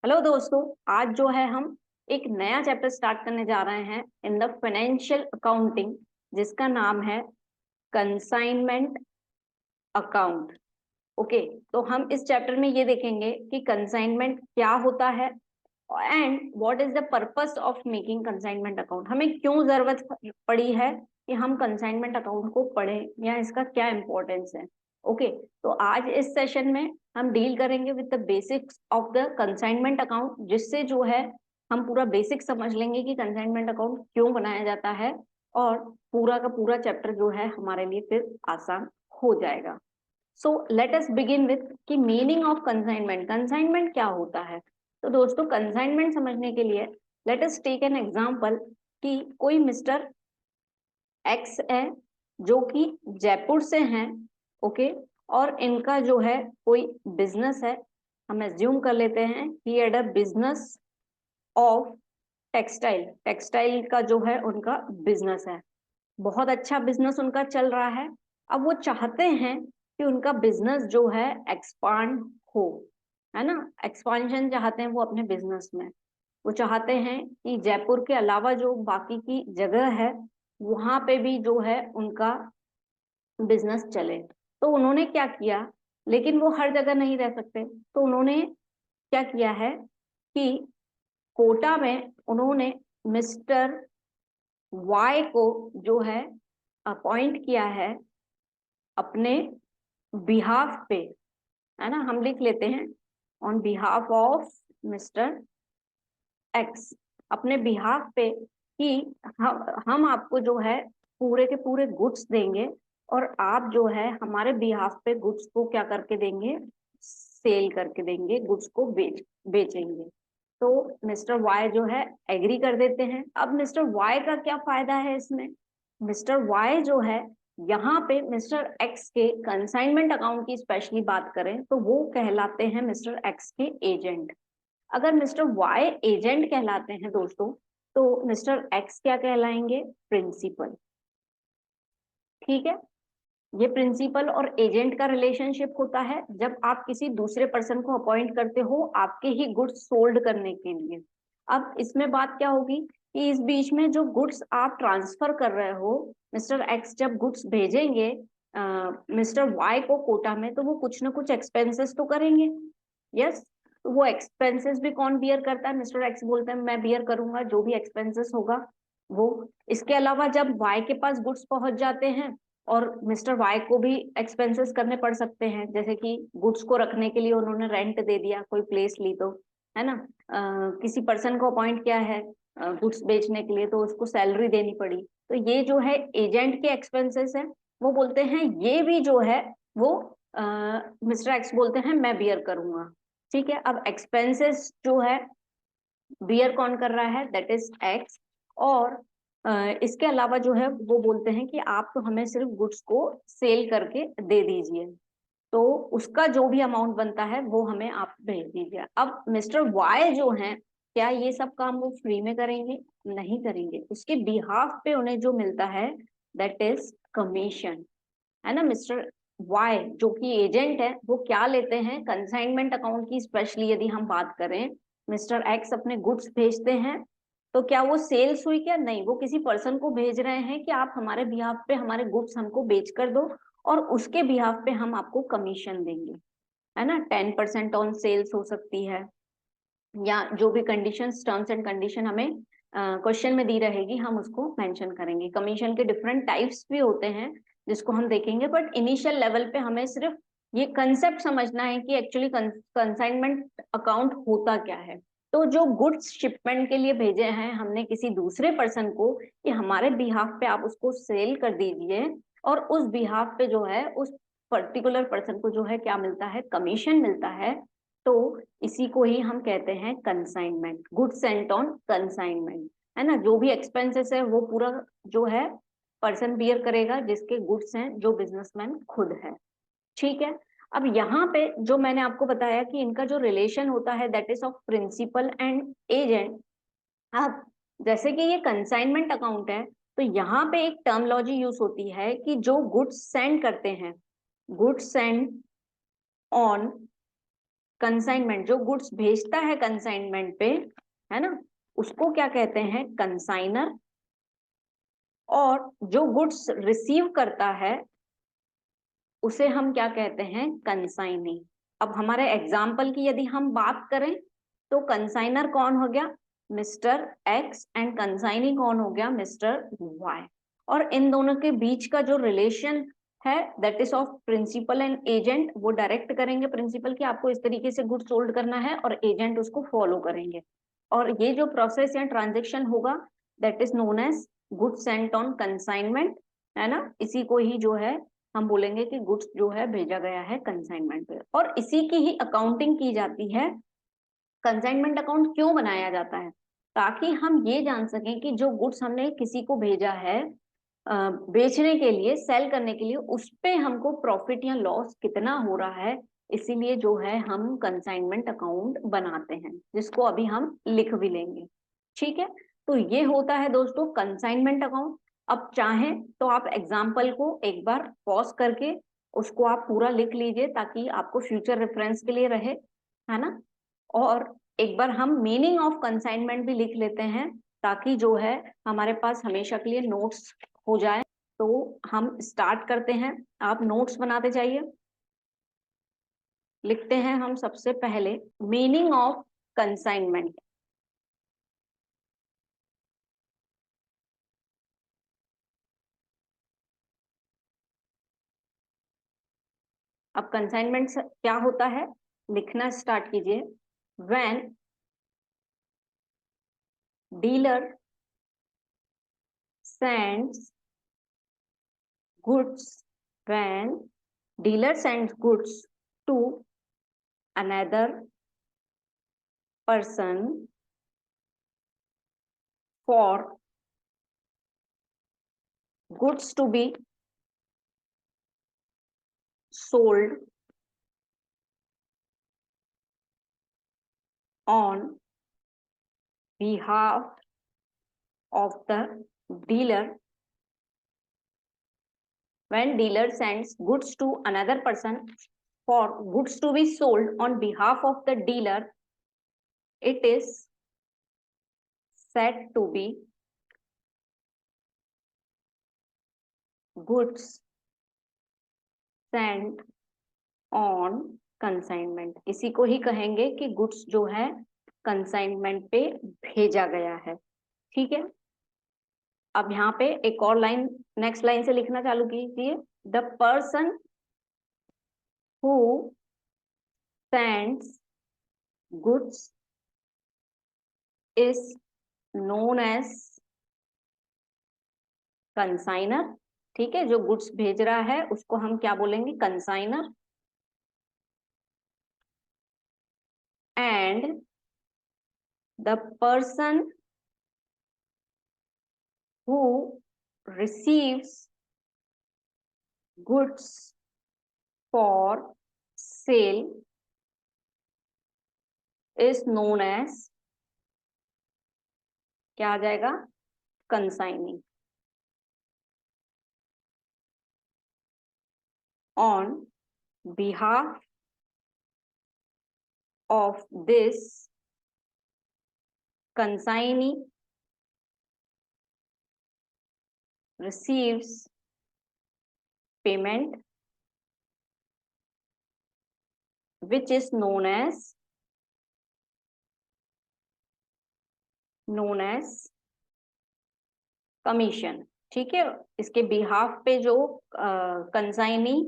Hello दोस्तों, आज जो है हम एक नया चैप्टर स्टार्ट करने जा रहे हैं इन द फाइनेंशियल अकाउंटिंग, जिसका नाम है कंसाइनमेंट अकाउंट। ओके, तो हम इस चैप्टर में ये देखेंगे कि कंसाइनमेंट क्या होता है and what is the purpose of making consignment account. हमें क्यों जरूरत पड़ी है कि हम कंसाइनमेंट अकाउंट को पढ़ें या इसका क्या इंपॉर्टेंस है। ओके, तो आज इस सेशन में हम डील करेंगे with the basics of the consignment account, जिससे जो है हम पूरा बेसिक समझ लेंगे कि कंसाइनमेंट अकाउंट क्यों बनाया जाता है और पूरा का पूरा चैप्टर जो है हमारे लिए फिर आसान हो जाएगा। So let us begin with कि मीनिंग ऑफ कंसाइनमेंट, कंसाइनमेंट क्या होता है। तो दोस्तों, कंसाइनमेंट समझने के लिए let us take an example कि कोई मिस्टर एक्स है जो कि जयपुर से हैं। ओके, और इनका जो है कोई बिजनेस है। हम एज्यूम कर लेते हैं he had a business of textile, textile का जो है उनका बिजनेस है। बहुत अच्छा बिजनेस उनका चल रहा है। अब वो चाहते हैं कि उनका बिजनेस जो है एक्सपांड हो, है ना। एक्सपांशन चाहते हैं वो अपने बिजनेस में। वो चाहते हैं कि जयपुर के अलावा जो बाकी की जगह है वहां पे भी जो है उनका बिजनेस चले। तो उन्होंने क्या किया, लेकिन वो हर जगह नहीं रह सकते, तो उन्होंने क्या किया है कि कोटा में उन्होंने मिस्टर वाई को जो है अपॉइंट किया है अपने बिहाफ पे, है ना। हम लिख लेते हैं on behalf of mister x, अपने बिहाफ पे कि हम आपको जो है पूरे के पूरे गुड्स देंगे और आप जो है हमारे बिहाफ पे गुड्स को क्या करके देंगे, सेल करके देंगे, गुड्स को बेचेंगे। तो मिस्टर वाई जो है एग्री कर देते हैं। अब मिस्टर वाई का क्या फायदा है इसमें, मिस्टर वाई जो है यहाँ पे मिस्टर एक्स के कंसाइनमेंट अकाउंट की स्पेशली बात करें तो वो कहलाते हैं मिस्टर एक्स के एजेंट। अगर मिस्टर वाई एजेंट कहलाते हैं दोस्तों, तो मिस्टर एक्स क्या कहलाएंगे, प्रिंसिपल। ठीक है, ये प्रिंसिपल और एजेंट का रिलेशनशिप होता है जब आप किसी दूसरे पर्सन को अपॉइंट करते हो आपके ही गुड्स सोल्ड करने के लिए। अब इसमें बात क्या होगी कि इस बीच में जो गुड्स आप ट्रांसफर कर रहे हो, मिस्टर एक्स जब गुड्स भेजेंगे मिस्टर वाई को कोटा में, तो वो कुछ ना कुछ एक्सपेंसेस तो करेंगे। यस, तो वो एक्सपेंसेस भी कौन बियर करता है, मिस्टर एक्स बोलते हैं मैं बियर करूंगा जो भी एक्सपेंसेस होगा वो। इसके अलावा जब वाई के पास गुड्स पहुंच जाते हैं और मिस्टर वाई को भी एक्सपेंसेस करने पड़ सकते हैं, जैसे कि गुड्स को रखने के लिए उन्होंने रेंट दे दिया, कोई प्लेस ली तो, है ना। किसी पर्सन को अपॉइंट किया है गुड्स बेचने के लिए, तो उसको सैलरी देनी पड़ी। तो ये जो है एजेंट के एक्सपेंसेस है, वो बोलते हैं ये भी जो है वो मिस्टर एक्स बोलते हैं मैं बियर करूंगा। ठीक है, अब एक्सपेंसेस जो है बियर कौन कर रहा है, दैट इज एक्स। और इसके अलावा जो है वो बोलते हैं कि आप तो हमें सिर्फ गुड्स को सेल करके दे दीजिए, तो उसका जो भी अमाउंट बनता है वो हमें आप भेज दीजिए। अब मिस्टर वाई जो हैं, क्या ये सब काम वो फ्री में करेंगे, नहीं करेंगे। उसके बिहाफ पे उन्हें जो मिलता है दैट इज कमीशन, है ना। मिस्टर वाई जो कि एजेंट है वो क्या लेते हैं, कंसाइनमेंट अकाउंट की स्पेशली यदि हम बात करें, मिस्टर एक्स अपने गुड्स भेजते हैं तो क्या वो सेल्स हुई, क्या नहीं, वो किसी पर्सन को भेज रहे हैं कि आप हमारे बिहाफ पे हमारे गुड्स हमको बेच कर दो और उसके बिहाफ पे हम आपको कमीशन देंगे, है ना। 10% ऑन सेल्स हो सकती है, या जो भी कंडीशंस, टर्म्स एंड कंडीशन हमें क्वेश्चन में दी रहेगी हम उसको मेंशन करेंगे। कमीशन के डिफरेंट टाइप्स भी होते हैं जिसको हम देखेंगे, बट इनिशियल लेवल पे हमें सिर्फ ये कंसेप्ट समझना है कि एक्चुअली कंसाइनमेंट अकाउंट होता क्या है। तो जो गुड्स शिपमेंट के लिए भेजे हैं हमने किसी दूसरे पर्सन को कि हमारे बिहाफ पे आप उसको सेल कर दीजिए, और उस बिहाफ पे जो है उस पर्टिकुलर पर्सन को जो है क्या मिलता है, कमीशन मिलता है। तो इसी को ही हम कहते हैं consignment, goods sent on consignment, है ना। जो भी एक्सपेंसेस है वो पूरा जो है पर्सन बियर करेगा जिसके गुड्स हैं, जो बिजनेसमैन खुद है। ठीक है, अब यहाँ पे जो मैंने आपको बताया कि इनका जो रिलेशन होता है that is of principal and agent. अब जैसे कि ये कंसाइनमेंट अकाउंट है, तो यहाँ पे एक टर्मोलॉजी यूज होती है कि जो गुड्स सेंड करते हैं, गुड्स सेंड ऑन कंसाइनमेंट, जो गुड्स भेजता है कंसाइनमेंट पे, है ना, उसको क्या कहते हैं, कंसाइनर। और जो गुड्स रिसीव करता है उसे हम क्या कहते हैं, कंसाइनी। अब हमारे एग्जाम्पल की यदि हम बात करें तो कंसाइनर कौन हो गया, मिस्टर एक्स, एंड कंसाइनी कौन हो गया, मिस्टर वाई। और इन दोनों के बीच का जो रिलेशन है that is of principal and agent, वो डायरेक्ट करेंगे प्रिंसिपल की आपको इस तरीके से गुड्स सोल्ड करना है, और एजेंट उसको फॉलो करेंगे। और ये जो प्रोसेस या ट्रांजेक्शन होगा that is known as goods sent on consignment, है ना। इसी को ही जो है हम बोलेंगे कि गुड्स जो है भेजा गया है कंसाइनमेंट पे, और इसी की ही अकाउंटिंग की जाती है। कंसाइनमेंट अकाउंट क्यों बनाया जाता है, ताकि हम ये जान सकें कि जो गुड्स हमने किसी को भेजा है बेचने के लिए, सेल करने के लिए, उस पे हमको प्रॉफिट या लॉस कितना हो रहा है। इसीलिए जो है हम कंसाइनमेंट अकाउंट बनाते हैं, जिसको अभी हम लिख भी लेंगे। ठीक है, तो ये होता है दोस्तों कंसाइनमेंट अकाउंट। अब चाहें तो आप एग्जाम्पल को एक बार पॉज करके उसको आप पूरा लिख लीजिए, ताकि आपको फ्यूचर रेफरेंस के लिए रहे, है ना। और एक बार हम मीनिंग ऑफ कंसाइनमेंट भी लिख लेते हैं, ताकि जो है हमारे पास हमेशा के लिए नोट्स हो जाए। तो हम स्टार्ट करते हैं, आप नोट्स बनाते जाइए। लिखते हैं हम सबसे पहले मीनिंग ऑफ कंसाइनमेंट। अब कंसाइनमेंट क्या होता है, लिखना स्टार्ट कीजिए। When dealer sends goods, when dealer sends goods to another person for goods to be sold on behalf of the dealer. When dealer sends goods to another person for goods to be sold on behalf of the dealer, it is said to be goods sent on consignment. इसी को ही कहेंगे कि goods जो है consignment पे भेजा गया है। ठीक है, अब यहाँ पे एक और लाइन, नेक्स्ट लाइन से लिखना चालू कीजिए। The person who sends goods is known as consignor. ठीक है, जो गुड्स भेज रहा है उसको हम क्या बोलेंगे, consignor. And the person who receives goods for sale is known as, क्या आ जाएगा, consignee. On behalf of this consignee receives payment which is known as commission. ठीक है, इसके बिहाफ पे जो कंसाइनी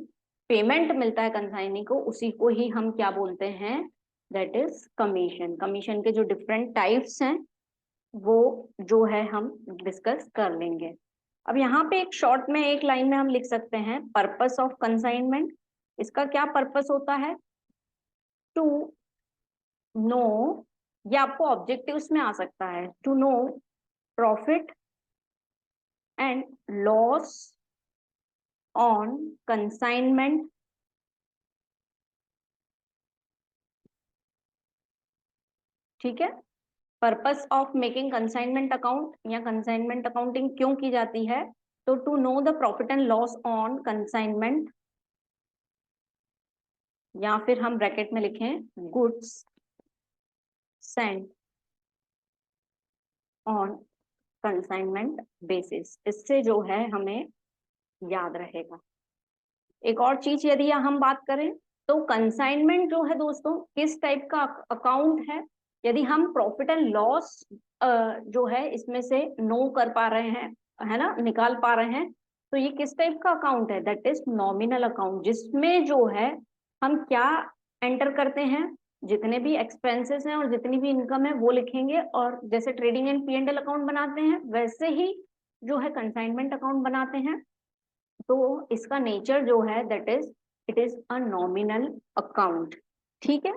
पेमेंट मिलता है कंसाइनी को, उसी को ही हम क्या बोलते हैं, दैट इज कमीशन। कमीशन के जो डिफरेंट टाइप्स हैं वो जो है हम डिस्कस कर लेंगे। अब यहाँ पे एक शॉर्ट में एक लाइन में हम लिख सकते हैं पर्पस ऑफ कंसाइनमेंट। इसका क्या पर्पस होता है, टू नो, या आपको ऑब्जेक्टिव्स में आ सकता है, to know profit and loss on consignment ठीक है। Purpose of making consignment account या कंसाइनमेंट अकाउंटिंग क्यों की जाती है, तो to know the profit and loss on consignment या फिर हम ब्रैकेट में लिखें goods sent on consignment basis. इससे जो है हमें याद रहेगा। एक और चीज यदि हम बात करें तो कंसाइनमेंट जो है दोस्तों किस टाइप का अकाउंट है। यदि हम प्रॉफिट एंड लॉस जो है इसमें से नो कर पा रहे हैं, है ना, निकाल पा रहे हैं, तो ये किस टाइप का अकाउंट है, दैट इज नॉमिनल अकाउंट, जिसमें जो है हम क्या एंटर करते हैं, जितने भी एक्सपेंसेस हैं और जितनी भी इनकम है वो लिखेंगे, और जैसे ट्रेडिंग एंड P&L अकाउंट बनाते हैं वैसे ही जो है कंसाइनमेंट अकाउंट बनाते हैं। तो इसका नेचर जो है that is it is a nominal account. ठीक है,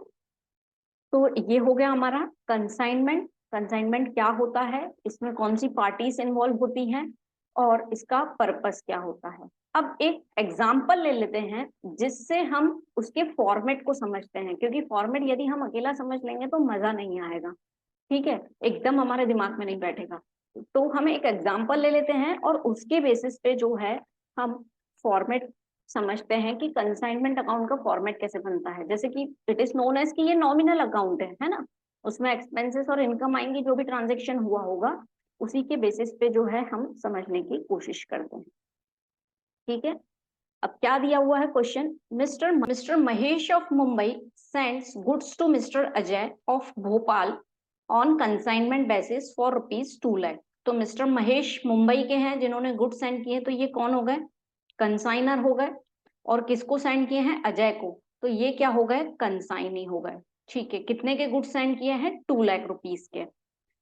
तो ये हो गया हमारा कंसाइनमेंट। कंसाइनमेंट क्या होता है, इसमें कौन सी पार्टीज इन्वॉल्व होती हैं और इसका पर्पस क्या होता है। अब एक एग्जाम्पल ले लेते हैं जिससे हम उसके फॉर्मेट को समझते हैं, क्योंकि फॉर्मेट यदि हम अकेला समझ लेंगे तो मजा नहीं आएगा। ठीक है, एकदम हमारे दिमाग में नहीं बैठेगा। तो हम एक एग्जाम्पल ले लेते हैं और उसके बेसिस पे जो है हम फॉर्मेट समझते हैं कि कंसाइनमेंट अकाउंट का फॉर्मेट कैसे बनता है। जैसे कि इट इज नोन एज कि ये नॉमिनल अकाउंट है ना, उसमें एक्सपेंसेस और इनकम आएंगी, जो भी ट्रांजेक्शन हुआ होगा उसी के बेसिस पे जो है हम समझने की कोशिश करते हैं। ठीक है, अब क्या दिया हुआ है question, mister Mahesh of Mumbai sends goods to mister Ajay of Bhopal on consignment basis for ₹2 lakh. तो मिस्टर महेश मुंबई के हैं जिन्होंने गुड सेंड किए, तो ये कौन हो गए, कंसाइनर हो गए। और किसको सेंड किए हैं, अजय को, तो ये क्या हो गए, कंसाइनी हो गए। ठीक है, कितने के गुड्स सेंड किए हैं, ₹2 लाख के।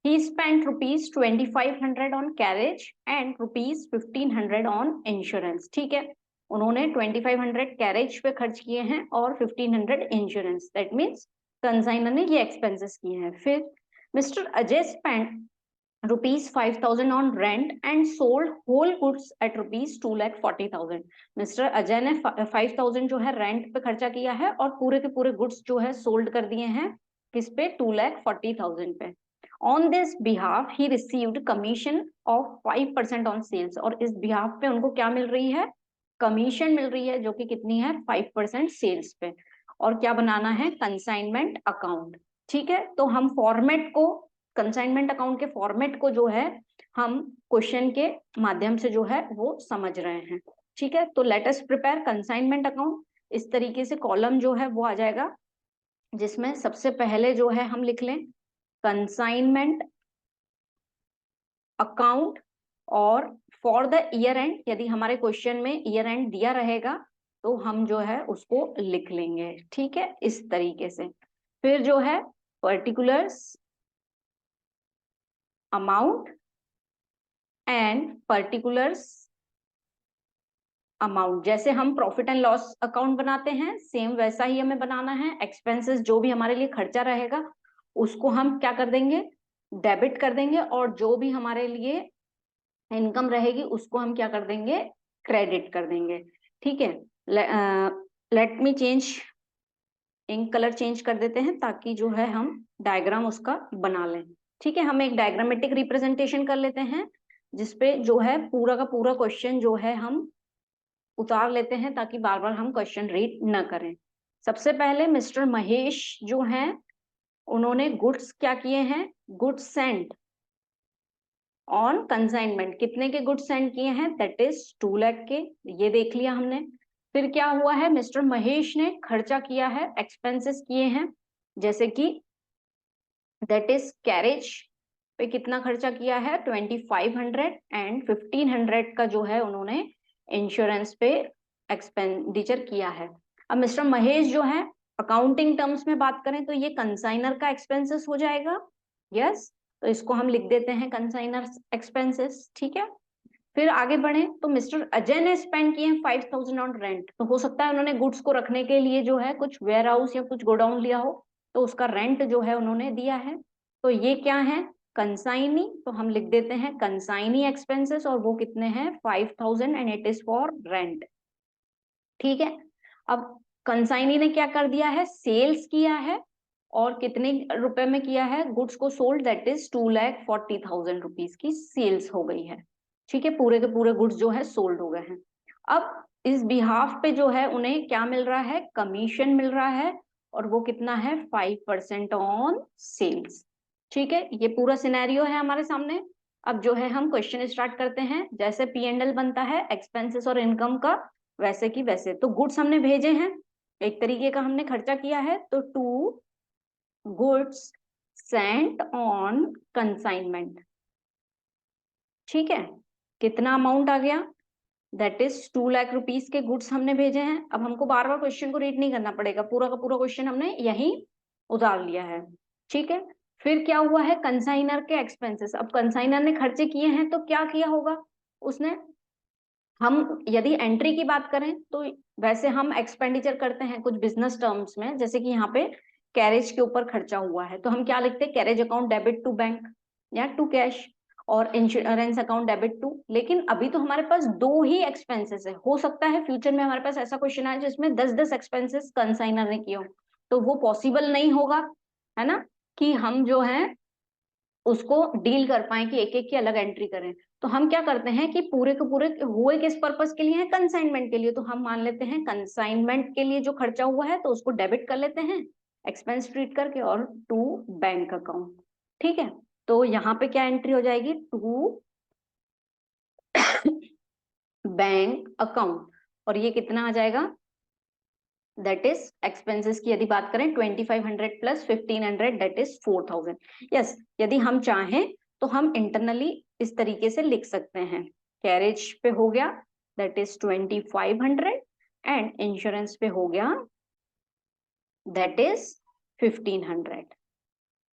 He spent ₹2,500 on carriage and ₹1,500 on insurance। ठीक है, उन्होंने 2,500 कैरेज पे खर्च किए हैं और 1,500 इंश्योरेंस, दैट मीन्स कंसाइनर ने ये एक्सपेंसेस किए हैं। फिर mister Ajay spend ₹5,000 on rent and sold whole goods at ₹2,40,000। Mister Ajay ने 5,000 जो है रेंट पे खर्चा किया है और पूरे के पूरे गुड्स जो है सोल्ड कर दिए हैं किस पे, 2,40,000 पे। On this behalf he received commission of 5% on sales. और इस बिहाफ पे उनको क्या मिल रही है, कमीशन मिल रही है, जो कि कितनी है, 5% सेल्स पे। और क्या बनाना है, कंसाइनमेंट अकाउंट। ठीक है, तो हम फॉर्मेट को, कंसाइनमेंट अकाउंट के फॉर्मेट को जो है हम क्वेश्चन के माध्यम से जो है वो समझ रहे हैं। ठीक है, तो let us prepare consignment account. इस तरीके से कॉलम जो है वो आ जाएगा, जिसमें सबसे पहले जो है हम लिख लें कंसाइनमेंट अकाउंट, और फॉर द ईयर एंड, यदि हमारे क्वेश्चन में ईयर एंड दिया रहेगा तो हम जो है उसको लिख लेंगे। ठीक है, इस तरीके से। फिर जो है particulars amount and particulars amount, जैसे हम प्रॉफिट एंड लॉस अकाउंट बनाते हैं सेम वैसा ही हमें बनाना है। एक्सपेंसेस जो भी हमारे लिए खर्चा रहेगा उसको हम क्या कर देंगे, डेबिट कर देंगे, और जो भी हमारे लिए इनकम रहेगी उसको हम क्या कर देंगे, क्रेडिट कर देंगे। ठीक है, let me change, ink colour change कर देते हैं ताकि जो है हम डायग्राम उसका बना लें। ठीक है, हम एक डायग्रामेटिक रिप्रेजेंटेशन कर लेते हैं जिसपे जो है पूरा का पूरा क्वेश्चन जो है हम उतार लेते हैं ताकि बार बार हम क्वेश्चन रीड न करें। सबसे पहले मिस्टर महेश जो हैं उन्होंने गुड्स क्या किए हैं, गुड्स सेंट ऑन कंसाइनमेंट, कितने के गुड्स सेंड किए हैं, दैट इज 2 लाख के, ये देख लिया हमने। फिर क्या हुआ है, मिस्टर महेश ने खर्चा किया है, एक्सपेंसेस किए हैं, जैसे कि दैट इज कैरेज पे कितना खर्चा किया है, 2,500, एंड 1,500 का जो है उन्होंने इंश्योरेंस पे एक्सपेंडिचर किया है। अब मिस्टर महेश जो है अकाउंटिंग टर्म्स में बात करें तो ये कंसाइनर का एक्सपेंसेस हो जाएगा। यस, तो इसको हम लिख देते हैं कंसाइनर एक्सपेंसेस। ठीक है, फिर आगे बढ़े तो मिस्टर अजय ने स्पेंड किए हैं 5,000 ऑन रेंट। तो हो सकता है उन्होंने गुड्स को रखने के लिए जो है कुछ वेयर हाउस या कुछ गोडाउन लिया हो, तो उसका रेंट जो है उन्होंने दिया है। तो ये क्या है, कंसाइनी, तो हम लिख देते हैं कंसाइनी एक्सपेंसेस, और वो कितने हैं, 5,000, and it is for rent. ठीक है, अब कंसाइनी ने क्या कर दिया है, सेल्स किया है, और कितने रुपए में किया है, गुड्स को सोल्ड, दैट इज 2,40,000 रुपीज की सेल्स हो गई है। ठीक है, पूरे के पूरे गुड्स जो है सोल्ड हो गए हैं। अब इस बिहाफ पे जो है उन्हें क्या मिल रहा है, कमीशन मिल रहा है, और वो कितना है 5% ऑन सेल्स। ठीक है, ये पूरा सिनेरियो है हमारे सामने। अब जो है हम क्वेश्चन स्टार्ट करते हैं। जैसे P&L बनता है एक्सपेंसेस और इनकम का, वैसे की वैसे। तो गुड्स हमने भेजे हैं, एक तरीके का हमने खर्चा किया है, तो 2 गुड्स सेंट ऑन कंसाइनमेंट। ठीक है, कितना अमाउंट आ गया, दैट इज 2 लाख रुपीस के गुड्स हमने भेजे हैं। अब हमको बार बार क्वेश्चन को रीड नहीं करना पड़ेगा, पूरा का पूरा क्वेश्चन हमने यहीं उतार लिया है। ठीक है, फिर क्या हुआ है, कंसाइनर के एक्सपेंसेस। अब कंसाइनर ने खर्चे किए हैं तो क्या किया होगा उसने, हम यदि एंट्री की बात करें तो वैसे हम एक्सपेंडिचर करते हैं कुछ बिजनेस टर्म्स में, जैसे कि यहाँ पे कैरेज के ऊपर खर्चा हुआ है तो हम क्या लिखते हैं, carriage account debit to bank या टू कैश, और इंश्योरेंस अकाउंट डेबिट टू। लेकिन अभी तो हमारे पास 2 ही एक्सपेंसेस है, हो सकता है फ्यूचर में हमारे पास ऐसा क्वेश्चन आए जिसमें 10-10 एक्सपेंसेस कंसाइनर ने किए हो, तो वो पॉसिबल नहीं होगा, है ना, कि हम जो है उसको डील कर पाए कि एक एक की अलग एंट्री करें। तो हम क्या करते हैं कि पूरे के पूरे हुए किस पर्पस के लिए है, कंसाइनमेंट के लिए, तो हम मान लेते हैं कंसाइनमेंट के लिए जो खर्चा हुआ है तो उसको डेबिट कर लेते हैं एक्सपेंस ट्रीट करके, और टू बैंक अकाउंट। ठीक है, तो यहाँ पे क्या एंट्री हो जाएगी, टू बैंक अकाउंट, और ये कितना आ जाएगा, दैट इज एक्सपेंसेस की यदि बात करें 2500 प्लस 1500 दैट इज 4000। यस, यदि हम चाहें तो हम इंटरनली इस तरीके से लिख सकते हैं, कैरेज पे हो गया दैट इज 2500 एंड इंश्योरेंस पे हो गया दैट इज 1500।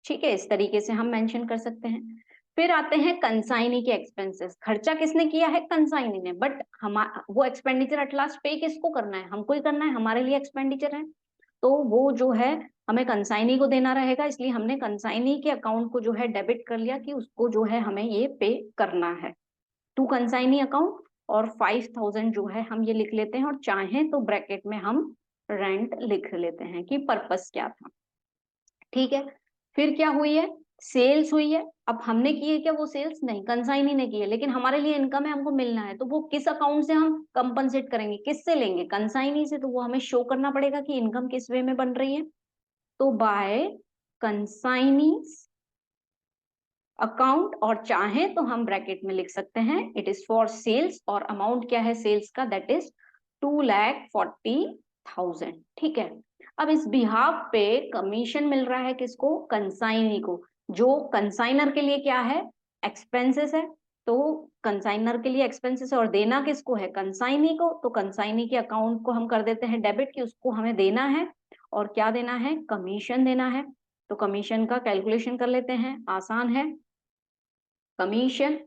ठीक है, इस तरीके से हम मेंशन कर सकते हैं। फिर आते हैं कंसाइनी के एक्सपेंसेस। खर्चा किसने किया है, कंसाइनी ने, बट हम वो एक्सपेंडिचर एट लास्ट पे किसको करना है, हमको ही करना है, हमारे लिए एक्सपेंडिचर है, तो वो जो है हमें कंसाइनी को देना रहेगा, इसलिए हमने कंसाइनी के अकाउंट को जो है डेबिट कर लिया कि उसको जो है हमें ये पे करना है, टू कंसाइनी अकाउंट। और 5000 जो है हम ये लिख लेते हैं, और चाहें तो ब्रैकेट में हम रेंट लिख लेते हैं कि पर्पस क्या था। ठीक है, फिर क्या हुई है, सेल्स हुई है। अब हमने की है क्या वो सेल्स, नहीं, कंसाइनी ने की है, लेकिन हमारे लिए इनकम है, हमको मिलना है, तो वो किस अकाउंट से हम कंपनसेट करेंगे, किससे लेंगे, कंसाइनी से, तो वो हमें शो करना पड़ेगा कि इनकम किस वे में बन रही है, तो बाय कंसाइनी अकाउंट, और चाहे तो हम ब्रैकेट में लिख सकते हैं इट इज फॉर सेल्स, और अमाउंट क्या है सेल्स का, दैट इज 2,40,000। ठीक है, अब इस बिहाफ पे कमीशन मिल रहा है किसको, कंसाइनी को, जो कंसाइनर के लिए क्या है, एक्सपेंसेस है, तो कंसाइनर के लिए एक्सपेंसेस है, और देना किसको है, कंसाइनी को, तो कंसाइनी के अकाउंट को हम कर देते हैं डेबिट कि उसको हमें देना है, और क्या देना है, कमीशन देना है। तो कमीशन का कैलकुलेशन कर लेते हैं, आसान है, कमीशन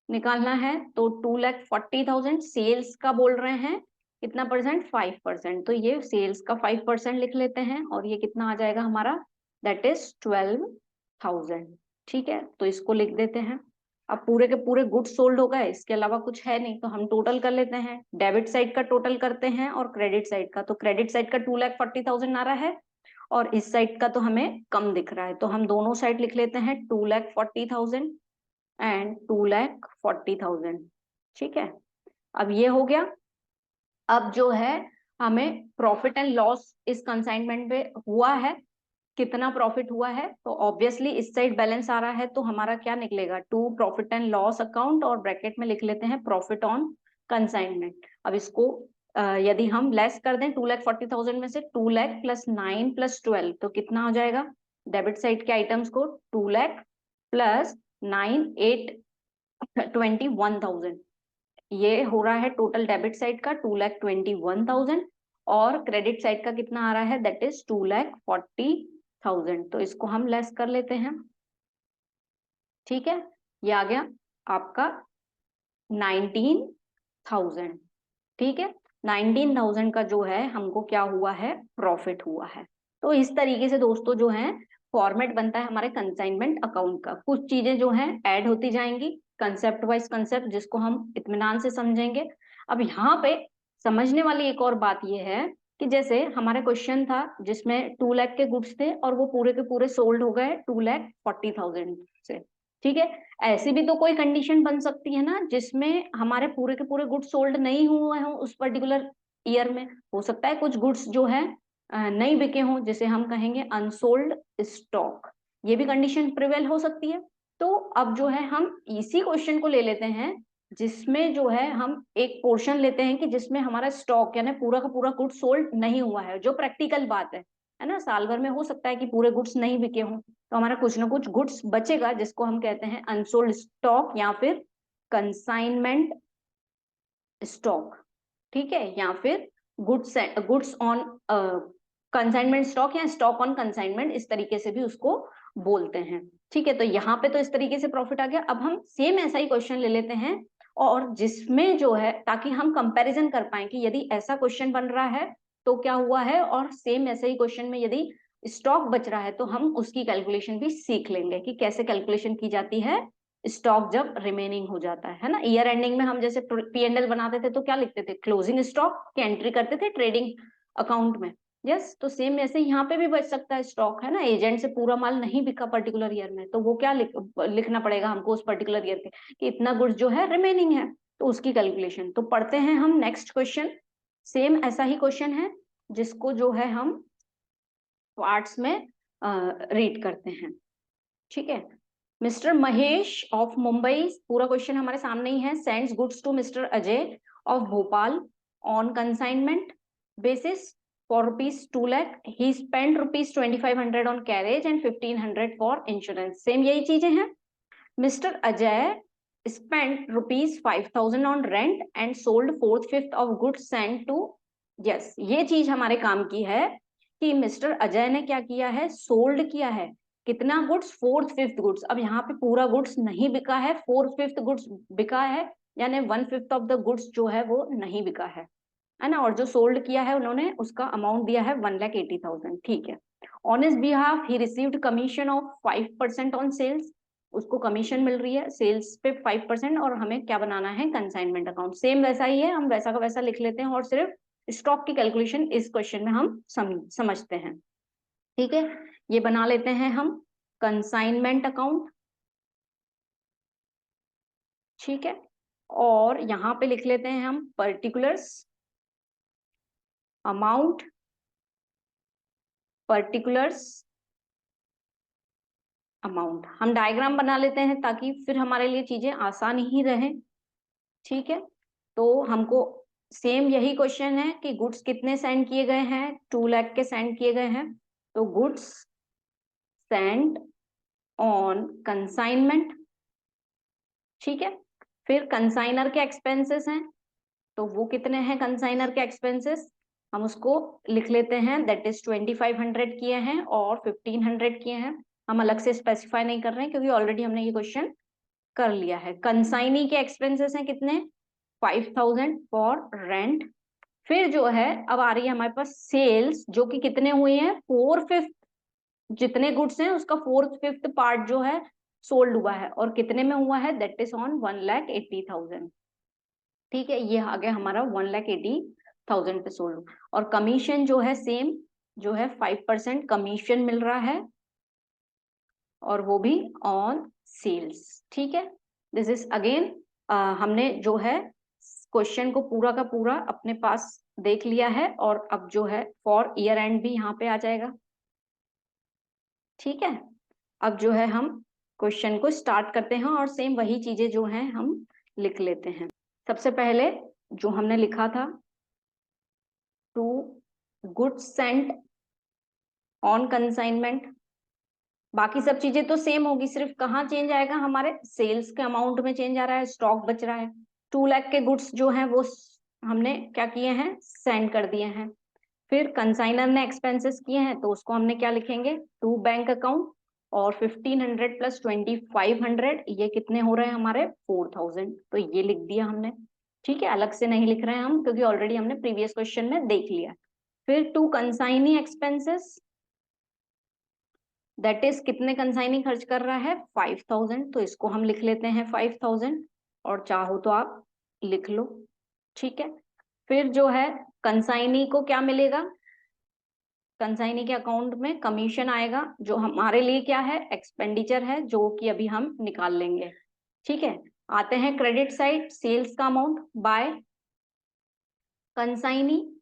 निकालना है तो 2,40,000, सेल्स का बोल रहे हैं कितना परसेंट, 5%, तो ये सेल्स का 5% लिख लेते हैं, और ये कितना आ जाएगा हमारा, दैट इज 12,000। ठीक है, तो इसको लिख देते हैं। अब पूरे के पूरे गुड्स सोल्ड हो गए, इसके अलावा कुछ है नहीं, तो हम टोटल कर लेते हैं, डेबिट साइड का टोटल करते हैं और क्रेडिट साइड का। तो क्रेडिट साइड का 2,40,000 आ रहा है, और इस साइड का तो हमें कम दिख रहा है, तो हम दोनों साइड लिख लेते हैं 2,40,000 एंड 2,40,000। ठीक है, अब ये हो गया। अब जो है हमें प्रॉफिट एंड लॉस इस कंसाइनमेंट पे हुआ है, कितना प्रॉफिट हुआ है, तो ऑब्वियसली इस साइड बैलेंस आ रहा है, तो हमारा क्या निकलेगा, to profit and loss account, और ब्रैकेट में लिख लेते हैं प्रॉफिट ऑन कंसाइनमेंट। अब इसको यदि हम लेस कर दें 2,40,000 में से 2 लाख प्लस 9 प्लस 12, तो कितना हो जाएगा, डेबिट साइड के आइटम्स को 2 लाख प्लस 9 8,21,000, ये हो रहा है टोटल डेबिट साइड का 2,21,000, और क्रेडिट साइड का कितना आ रहा है, दैट इज 2,40,000, तो इसको हम लेस कर लेते हैं। ठीक है, ये आ गया आपका 19,000। ठीक है, 19,000 का जो है हमको क्या हुआ है, प्रॉफिट हुआ है। तो इस तरीके से दोस्तों जो है फॉर्मेट बनता है हमारे कंसाइनमेंट अकाउंट का। कुछ चीजें जो हैं ऐड होती जाएंगी, कंसेप्ट वाइज कंसेप्ट, जिसको हम इत्मीनान से समझेंगे। अब यहाँ पे समझने वाली एक और बात यह है कि जैसे हमारा क्वेश्चन था जिसमें 2 लाख के गुड्स थे और वो पूरे के पूरे सोल्ड हो गए 2,40,000 से। ठीक है, ऐसी भी तो कोई कंडीशन बन सकती है ना जिसमें हमारे पूरे के पूरे गुड्स सोल्ड नहीं हुए हों उस पर्टिकुलर ईयर में। हो सकता है कुछ गुड्स जो है नहीं बिके हों, जिसे हम कहेंगे अनसोल्ड स्टॉक, ये भी कंडीशन प्रिवेल हो सकती है। तो अब जो है हम इसी क्वेश्चन को ले लेते हैं जिसमें जो है हम एक पोर्शन लेते हैं कि जिसमें हमारा स्टॉक यानी पूरा का पूरा गुड्स सोल्ड नहीं हुआ है, जो प्रैक्टिकल बात है ना। साल भर में हो सकता है कि पूरे गुड्स नहीं बिके हों, तो हमारा कुछ ना कुछ गुड्स बचेगा जिसको हम कहते हैं अनसोल्ड स्टॉक या फिर कंसाइनमेंट स्टॉक। ठीक है, या फिर गुड्स ऑन कंसाइनमेंट स्टॉक या स्टॉक ऑन कंसाइनमेंट, इस तरीके से भी उसको बोलते हैं। ठीक है, तो यहाँ पे तो इस तरीके से प्रॉफिट आ गया। अब हम सेम ऐसा ही क्वेश्चन ले लेते हैं और जिसमें जो है ताकि हम कंपैरिजन कर पाए कि यदि ऐसा क्वेश्चन बन रहा है तो क्या हुआ है, और सेम ऐसे ही क्वेश्चन में यदि स्टॉक बच रहा है तो हम उसकी कैलकुलेशन भी सीख लेंगे कि कैसे कैलकुलेशन की जाती है स्टॉक जब रिमेनिंग हो जाता है ना। ईयर एंडिंग में हम जैसे P&L बनाते थे तो क्या लिखते थे, क्लोजिंग स्टॉक की एंट्री करते थे ट्रेडिंग अकाउंट में। यस, तो सेम ऐसे यहाँ पे भी बच सकता है स्टॉक, है ना। एजेंट से पूरा माल नहीं बिका पर्टिकुलर ईयर में, तो वो क्या लिखना पड़ेगा हमको उस पर्टिकुलर ईयर के कि इतना गुड्स जो है रिमेनिंग है, तो उसकी कैलकुलेशन। तो पढ़ते हैं हम नेक्स्ट क्वेश्चन। सेम ऐसा ही क्वेश्चन है जिसको जो है हम पार्ट्स में रीड करते हैं। ठीक है, मिस्टर महेश ऑफ मुंबई, पूरा क्वेश्चन हमारे सामने ही है, sends goods to mister Ajay of Bhopal on consignment basis for ₹2 lakh, he spend ₹2500 on carriage and 1500 for insurance. Same यही चीजें हैं। Mister Ajay spent ₹5,000 on rent and sold 4/5 of goods sent to, yes ये चीज हमारे काम की है कि मिस्टर अजय ने क्या किया है, सोल्ड किया है कितना गुड्स, 4/5 गुड्स। अब यहाँ पे पूरा गुड्स नहीं बिका है, 4/5 गुड्स बिका है, यानी 1/5 ऑफ द गुड्स जो है वो नहीं बिका है ना। और जो सोल्ड किया है उन्होंने उसका अमाउंट दिया है 1,80,000। ठीक है, on his behalf he received commission of 5% on sales, उसको कमीशन मिल रही है सेल्स पे 5%, और हमें क्या बनाना है, कंसाइनमेंट अकाउंट। सेम वैसा ही है, हम वैसा का वैसा लिख लेते हैं और सिर्फ स्टॉक की कैलकुलेशन इस क्वेश्चन में हम समझते हैं। ठीक है, ये बना लेते हैं हम कंसाइनमेंट अकाउंट। ठीक है, और यहाँ पे लिख लेते हैं हम पर्टिकुलर्स अमाउंट, पर्टिकुलर्स अमाउंट। हम डायग्राम बना लेते हैं ताकि फिर हमारे लिए चीजें आसान ही रहें। ठीक है, तो हमको सेम यही क्वेश्चन है कि गुड्स कितने सेंड किए गए हैं, 2 लाख के सेंड किए गए हैं, तो गुड्स सेंड ऑन कंसाइनमेंट। ठीक है, फिर कंसाइनर के एक्सपेंसेस हैं, तो वो कितने हैं कंसाइनर के एक्सपेंसेस, हम उसको लिख लेते हैं, दैट इज 2500 किए हैं और 1500 किए हैं। हम अलग से स्पेसिफाई नहीं कर रहे हैं क्योंकि ऑलरेडी हमने ये क्वेश्चन कर लिया है। कंसाइनी के एक्सपेंसेस हैं कितने, 5,000 फॉर रेंट। फिर जो है अब आ रही है हमारे पास सेल्स, जो कि कितने हुए हैं, 4/5, जितने गुड्स हैं उसका 4/5 पार्ट जो है सोल्ड हुआ है, और कितने में हुआ है, दैट इज ऑन 1,80,000। ठीक है, ये आ गया हमारा 1,80,000 पे सोल्ड। और कमीशन जो है सेम, जो है 5% कमीशन मिल रहा है, और वो भी ऑन सेल्स। ठीक है, दिस इज अगेन हमने जो है क्वेश्चन को पूरा का पूरा अपने पास देख लिया है, और अब जो है फॉर ईयर एंड भी यहाँ पे आ जाएगा। ठीक है, अब जो है हम क्वेश्चन को स्टार्ट करते हैं और सेम वही चीजें जो हैं हम लिख लेते हैं। सबसे पहले जो हमने लिखा था, to goods sent on consignment, बाकी सब चीजें तो सेम होगी, सिर्फ कहाँ चेंज आएगा, हमारे सेल्स के अमाउंट में चेंज आ रहा है, स्टॉक बच रहा है। 2 लाख के गुड्स जो हैं वो हमने क्या किए हैं, सेंड कर दिए हैं। फिर कंसाइनर ने एक्सपेंसेस किए हैं तो उसको हमने क्या लिखेंगे, टू बैंक अकाउंट, और 1500 प्लस 2500, ये कितने हो रहे हैं हमारे, 4000, तो ये लिख दिया हमने। ठीक है, अलग से नहीं लिख रहे हैं हम क्योंकि ऑलरेडी हमने प्रीवियस क्वेश्चन में देख लिया। फिर to consignee expenses, that is कितने कंसाइनी खर्च कर रहा है, 5000, तो इसको हम लिख लेते हैं 5000, और चाहो तो आप लिख लो। ठीक है, फिर जो है कंसाइनी को क्या मिलेगा, कंसाइनी के अकाउंट में कमीशन आएगा, जो हमारे लिए क्या है, एक्सपेंडिचर है, जो कि अभी हम निकाल लेंगे। ठीक है, आते हैं क्रेडिट साइड, सेल्स का अमाउंट बाय कंसाइनी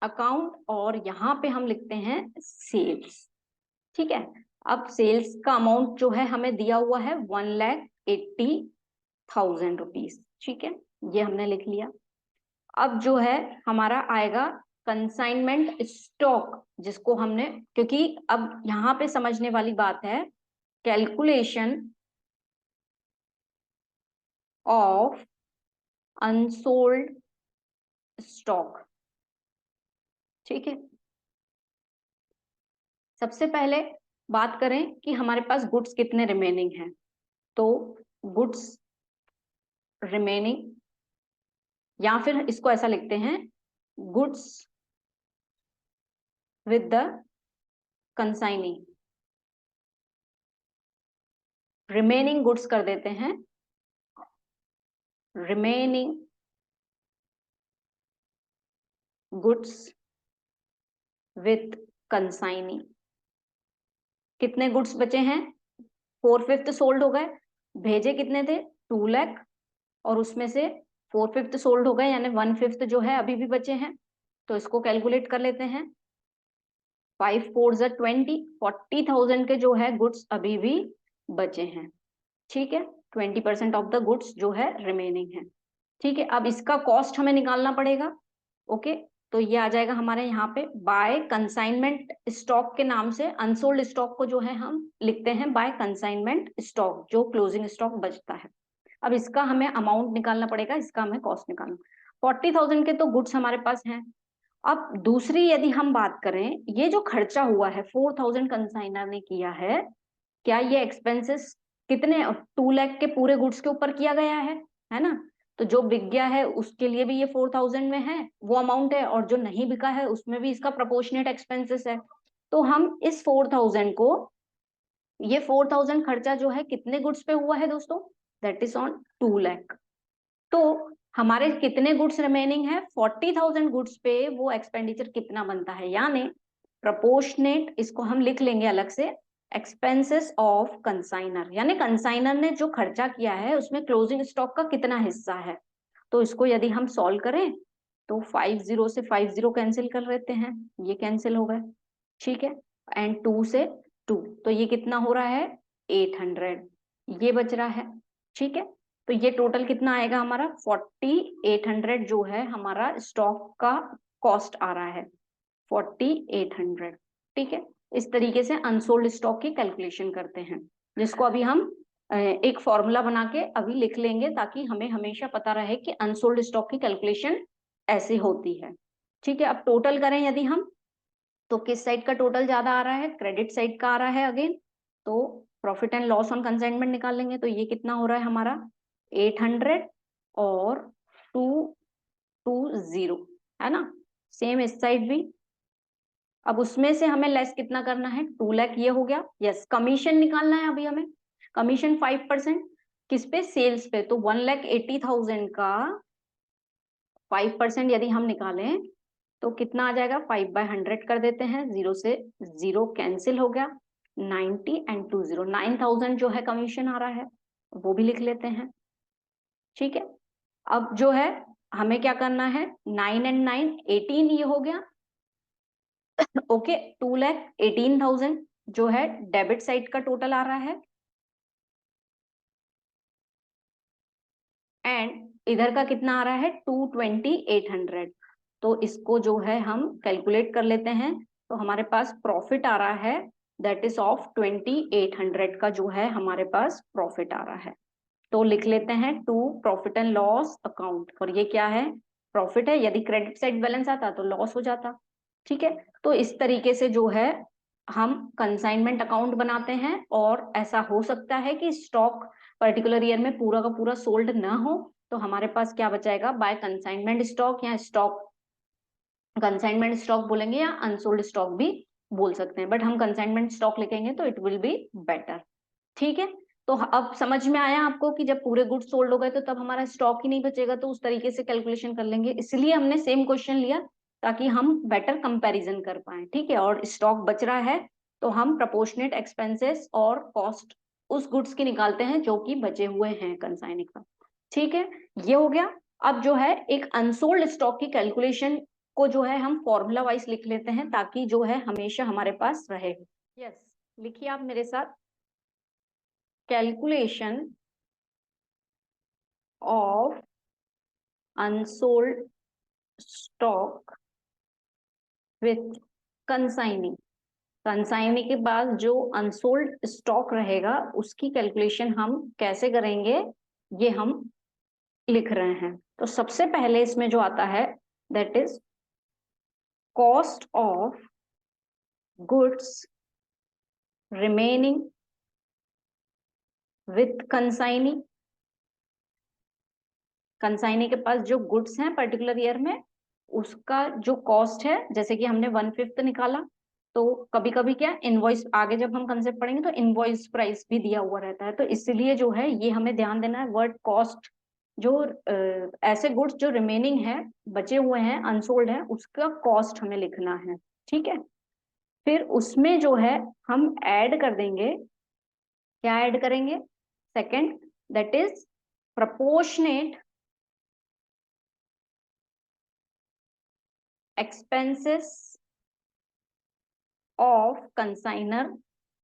अकाउंट, और यहाँ पे हम लिखते हैं सेल्स। ठीक है, अब सेल्स का अमाउंट जो है हमें दिया हुआ है 1,80,000 रुपीज। ठीक है, ये हमने लिख लिया। अब जो है हमारा आएगा कंसाइनमेंट स्टॉक, जिसको हमने, क्योंकि अब यहाँ पे समझने वाली बात है, कैलकुलेशन ऑफ अनसोल्ड स्टॉक। ठीक है, सबसे पहले बात करें कि हमारे पास गुड्स कितने रिमेनिंग हैं, तो गुड्स रिमेनिंग, या फिर इसको ऐसा लिखते हैं, goods with the consignee, remaining goods कर देते हैं, रिमेनिंग गुड्स विथ कंसाइनी। कितने गुड्स बचे हैं, 4/5 सोल्ड हो गए, भेजे कितने थे 2 लाख, और उसमें से 4/5 सोल्ड हो गए, यानी 1/5 जो है अभी भी बचे हैं। तो इसको कैलकुलेट कर लेते हैं, 5 4 20, 40,000 के जो है गुड्स अभी भी बचे हैं। ठीक है, 20% ऑफ द गुड्स जो है रिमेनिंग है। ठीक है, अब इसका कॉस्ट हमें निकालना पड़ेगा। ओके, तो ये आ जाएगा हमारे यहाँ पे बाय कंसाइनमेंट स्टॉक के नाम से, अनसोल्ड स्टॉक को जो है हम लिखते हैं बाय कंसाइनमेंट स्टॉक, जो क्लोजिंग स्टॉक बचता है। अब इसका हमें अमाउंट निकालना पड़ेगा, इसका हमें कॉस्ट निकालना। 40,000 के तो गुड्स हमारे पास हैं। अब दूसरी यदि हम बात करें, ये जो खर्चा हुआ है 4,000 कंसाइनर ने किया है, क्या ये एक्सपेंसेस कितने 2 लाख के पूरे गुड्स के ऊपर किया गया है ना? तो जो बिक गया है उसके लिए भी ये 4,000 में है, वो अमाउंट है, और जो नहीं बिका है उसमें भी इसका प्रोपोर्शनेट एक्सपेंसेस है। तो हम इस 4,000 को, ये 4,000 खर्चा जो है कितने गुड्स पे हुआ है दोस्तों, दैट इज ऑन 2 लाख। तो हमारे कितने गुड्स रिमेनिंग है, 40,000 गुड्स पे वो एक्सपेंडिचर कितना बनता है, यानी प्रोपोर्शनेट, इसको हम लिख लेंगे अलग से, एक्सपेंसेस ऑफ कंसाइनर, यानी कंसाइनर ने जो खर्चा किया है उसमें क्लोजिंग स्टॉक का कितना हिस्सा है। तो इसको यदि हम सॉल्व करें तो 50 से 50 कैंसिल कर लेते हैं, ये कैंसिल हो गए। ठीक है, एंड 2 से 2, तो ये कितना हो रहा है 800, ये बच रहा है। ठीक है, तो ये टोटल कितना आएगा हमारा 4800 जो है हमारा स्टॉक का कॉस्ट आ रहा है, 4800। ठीक है, इस तरीके से अनसोल्ड स्टॉक की कैलकुलेशन करते हैं, जिसको अभी हम एक फॉर्मूला बना के अभी लिख लेंगे, ताकि हमें हमेशा पता रहे कि अनसोल्ड स्टॉक की कैलकुलेशन ऐसे होती है। ठीक है, अब टोटल करें यदि हम, तो किस साइड का टोटल ज्यादा आ रहा है, क्रेडिट साइड का आ रहा है अगेन। तो profit and loss on consignment निकाल लेंगे, तो ये कितना हो रहा है हमारा 800 और 220, है ना? सेम इस साइड भी। अब उसमें से हमें लेस कितना करना है, 2 लाख, ये हो गया। यस, कमीशन निकालना है अभी हमें, कमीशन 5%, किस पे, सेल्स पे। तो 1,80,000 का 5% यदि हम निकालें तो कितना आ जाएगा, 5/100 कर देते हैं, 0 से 0 कैंसिल हो गया, 90 एंड 20, 9,000 जो है कमीशन आ रहा है, वो भी लिख लेते हैं। ठीक है, अब जो है हमें क्या करना है, 9 एंड 9 18, ये हो गया। ओके, 2,18,000 जो है डेबिट साइड का टोटल आ रहा है, एंड इधर का कितना आ रहा है 220,800। तो इसको जो है हम कैलकुलेट कर लेते हैं, तो हमारे पास प्रॉफिट आ रहा है, दैट इज ऑफ 2,800 का जो है हमारे पास प्रॉफिट आ रहा है। तो लिख लेते हैं to profit and loss account, और ये क्या है, प्रॉफिट है, यदि क्रेडिट साइड बैलेंस आता तो लॉस हो जाता। ठीक है, तो इस तरीके से जो है हम कंसाइनमेंट अकाउंट बनाते हैं, और ऐसा हो सकता है कि स्टॉक पर्टिकुलर ईयर में पूरा का पूरा सोल्ड ना हो, तो हमारे पास क्या बचाएगा, बाय कंसाइनमेंट स्टॉक, या स्टॉक, कंसाइनमेंट स्टॉक बोलेंगे या अनसोल्ड स्टॉक भी बोल सकते हैं, बट हम कंसाइनमेंट स्टॉक लिखेंगे तो इट विल बी बेटर। ठीक है, तो अब समझ में आया आपको कि जब पूरे गुड्स सोल्ड हो गए तो तब हमारा स्टॉक ही नहीं बचेगा, तो उस तरीके से कैलकुलेशन कर लेंगे, इसलिए हमने सेम क्वेश्चन लिया, ताकि हम बेटर कंपैरिजन कर पाए, ठीक है। और स्टॉक बच रहा है तो हम प्रोपोर्शनेट एक्सपेंसेस और कॉस्ट उस गुड्स की निकालते हैं जो कि बचे हुए हैं कंसाइनिंग का, ठीक है। ये हो गया। अब जो है एक अनसोल्ड स्टॉक की कैलकुलेशन को जो है हम फॉर्मूला वाइज लिख लेते हैं ताकि जो है हमेशा हमारे पास रहे। यस, लिखिए आप मेरे साथ, calculation of unsold stock with consigning. Consigning के बाद जो अनसोल्ड स्टॉक रहेगा उसकी कैलकुलेशन हम कैसे करेंगे, ये हम लिख रहे हैं। तो सबसे पहले इसमें जो आता है that is cost of goods remaining with consignee. Consignee के पास जो गुड्स हैं पर्टिकुलर ईयर में उसका जो कॉस्ट है, जैसे कि हमने 1/5 निकाला, तो कभी कभी क्या इनवॉइस, आगे जब हम कंसेप्ट पढ़ेंगे तो इनवॉइस प्राइस भी दिया हुआ रहता है, तो इसलिए जो है ये हमें ध्यान देना है वर्ड कॉस्ट। जो ऐसे गुड्स जो रिमेनिंग है, बचे हुए हैं, अनसोल्ड है, उसका कॉस्ट हमें लिखना है, ठीक है। फिर उसमें जो है हम ऐड कर देंगे, क्या ऐड करेंगे, second, that is proportionate expenses of consignor.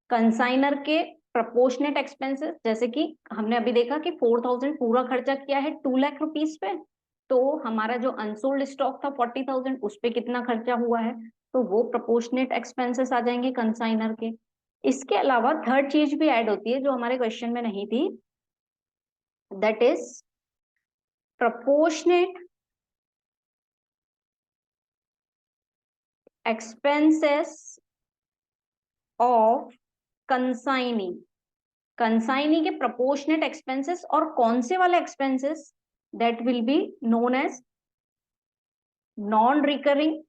Consignor के प्रोपोर्शनेट एक्सपेंसेस, जैसे कि हमने अभी देखा कि 4000 पूरा खर्चा किया है 2 लाख रुपीस पे, तो हमारा जो अनसोल्ड स्टॉक था 40,000, उस पे कितना खर्चा हुआ है, तो वो प्रोपोर्शनेट एक्सपेंसेस आ जाएंगे कंसाइनर के। इसके अलावा थर्ड चीज भी ऐड होती है जो हमारे क्वेश्चन में नहीं थी, that is proportionate expenses of consignee. Consignee के प्रोपोर्शनेट एक्सपेंसेस, और कौन से वाले expenses, that will be known as non recurring,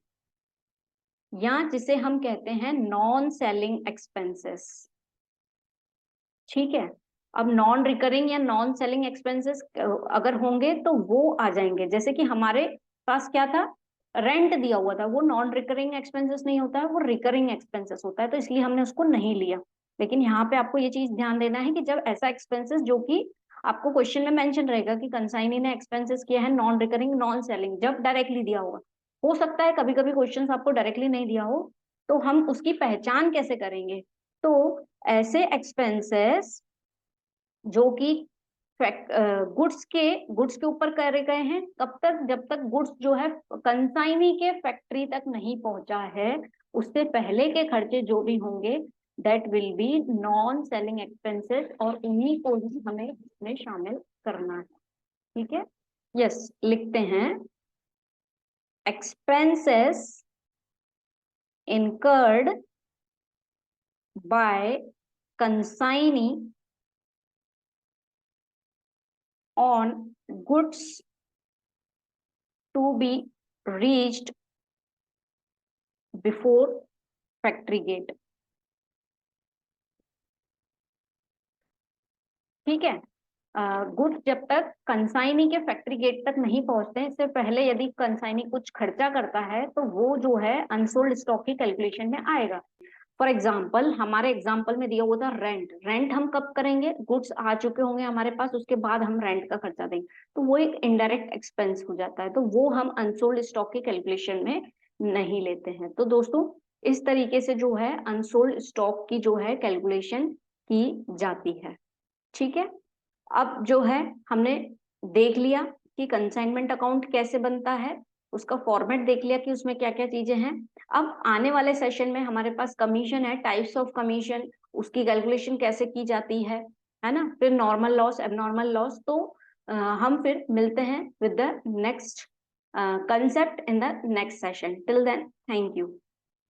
या जिसे हम कहते हैं नॉन सेलिंग एक्सपेंसेस, ठीक है। अब नॉन रिकरिंग या नॉन सेलिंग एक्सपेंसेस अगर होंगे तो वो आ जाएंगे, जैसे कि हमारे पास क्या था, रेंट दिया हुआ था, वो नॉन रिकरिंग एक्सपेंसेस नहीं होता है, वो रिकरिंग एक्सपेंसेस होता है, तो इसलिए हमने उसको नहीं लिया। लेकिन यहाँ पे आपको ये चीज ध्यान देना है कि जब ऐसा एक्सपेंसेस जो कि आपको क्वेश्चन में मेंशन रहेगा कि कंसाइनी ने एक्सपेंसेस किया है नॉन रिकरिंग नॉन सेलिंग, जब डायरेक्टली दिया होगा, हो सकता है कभी कभी क्वेश्चन आपको डायरेक्टली नहीं दिया हो, तो हम उसकी पहचान कैसे करेंगे, तो ऐसे एक्सपेंसेस जो कि गुड्स के ऊपर करे गए हैं, कब तक, जब तक गुड्स जो है कंसाइनी के फैक्ट्री तक नहीं पहुंचा है, उससे पहले के खर्चे जो भी होंगे that will B non selling expenses, और उन्हीं को ही हमें इसमें शामिल करना है, ठीक है। यस, लिखते हैं expenses incurred by consignee on goods to be reached before factory gate, ठीक है। गुड्स जब तक कंसाइनी के फैक्ट्री गेट तक नहीं पहुंचते हैं, इससे पहले यदि कंसाइनी कुछ खर्चा करता है तो वो जो है अनसोल्ड स्टॉक की कैलकुलेशन में आएगा। फॉर एग्जाम्पल, हमारे एग्जाम्पल में दिया हुआ था रेंट। रेंट हम कब करेंगे, गुड्स आ चुके होंगे हमारे पास, उसके बाद हम रेंट का खर्चा देंगे, तो वो एक इनडायरेक्ट एक्सपेंस हो जाता है, तो वो हम अनसोल्ड स्टॉक की कैलकुलेशन में नहीं लेते हैं। तो दोस्तों, इस तरीके से जो है अनसोल्ड स्टॉक की जो है कैलकुलेशन की जाती है, ठीक है। अब जो है हमने देख लिया कि कंसाइनमेंट अकाउंट कैसे बनता है, उसका फॉर्मेट देख लिया कि उसमें क्या क्या चीजें हैं। अब आने वाले सेशन में हमारे पास कमीशन है, टाइप्स ऑफ कमीशन, उसकी कैलकुलेशन कैसे की जाती है ना, फिर नॉर्मल लॉस, एबनॉर्मल लॉस। तो हम फिर मिलते हैं with the next concept in the next session. Till then, thank you.